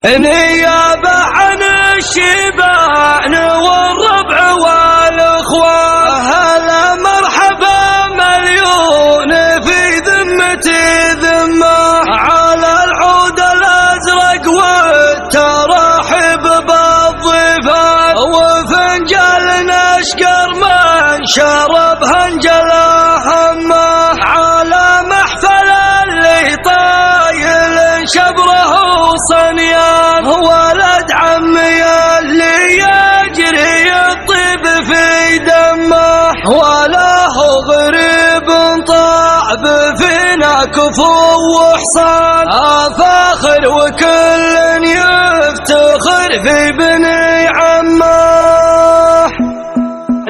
نيابة عن الشبان والربع والإخوان، هلا مرحبا مليون في ذمتي ذمة، على العود الأزرق والتراحب بالضيفان، وفنجال نشقر من شرب هنجله همه، على محفل اللي طايل شبره صنيان، ولد عمي اللي يجري الطيب في دمه، ولا هو غريب طاب فينا كفو وحصان، فاخر وكل يفتخر في بني عمه.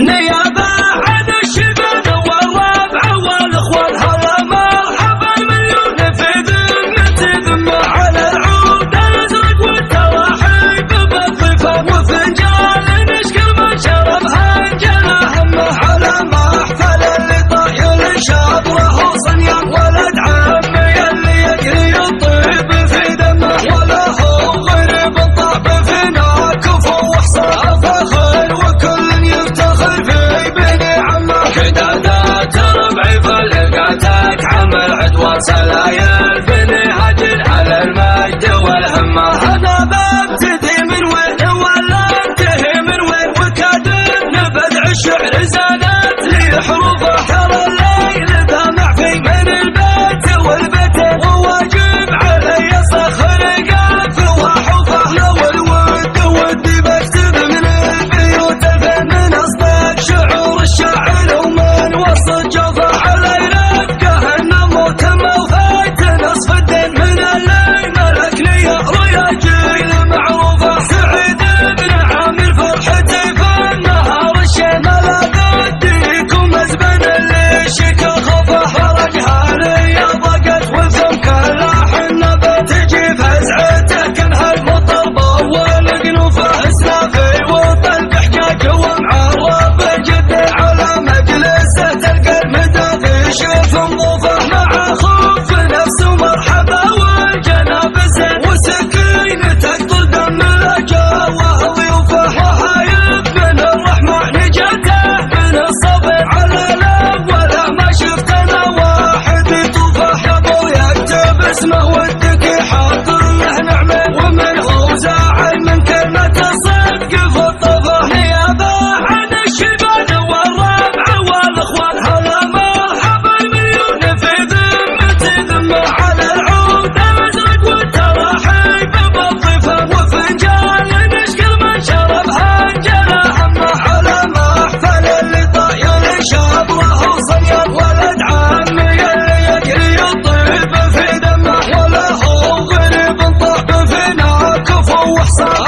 نيابة عن الشبان والربع والإخوان، هلا مرحبا مليون في ذمتي ذمة، على العود الأزرق والتراحيب بالضيفان، وفنجال نشكر من شرب هنجله همه، على محفل اللي طايل شبره صنيان، ولد عمي اللي يجري الطيب في دمه، ولا هو غريب طاب فينا كفو وحصان، فخر وكل يفتخر في بني عمه، كدادات ربعي فلقاتك عمل عدوان، سلايل بني هجر على المجد والهمه، انا ببتدي من وين ولا انتهي من وين، وكادر نبدع الشعر زادت لي حروفه، ترى الليل دامع في من البيت والبيت، وواجب علي صخر قاف وحوفه، لو الود ودي بكتب من البيوت الفين، من اصدق شعور الشاعر ومن وسط جوفه، علي رفقه النموت موفيت نصف الدين، من الليل ملكني رؤيا جيل معروفه، سعيد بن عامر فرحتي في النهار الشين، ملاذ الديك ومزبن اللي شكى خوفه، فرجها لي ضاقت وفم كلاح النبات، تجي فزعته كانها المطربه والقنوفه، اسلافي وطلق حجاج ومعرب جده، على مجلسه تلقى المدافي شوف نظوفه، مع خوف نفس ومرحبا والجناب زين، وسكين تقتل دم الأجواء ضيوفه، وهايب من الرحمن نجاته من الصبر، على الأول ما شفت أنا واحد يطوفه، يا ابو يكتب اسمه ودك حاضر له نعمين، ومن هو زاعل من كلمة الصدق في الطفه. نيابة عن الشبان والربع والإخوان، هلا مرحبا مليون في ذمتي ذمة، على العود الأزرق والتراحيب بالضيفان، وفنجال نشكر من شرب هنجله همه، على محفل اللي طايل شبره صنيان، ولد عمي اللي يجري الطيب في دمه، ولا هو غريب طاب فينا كفو وحصان،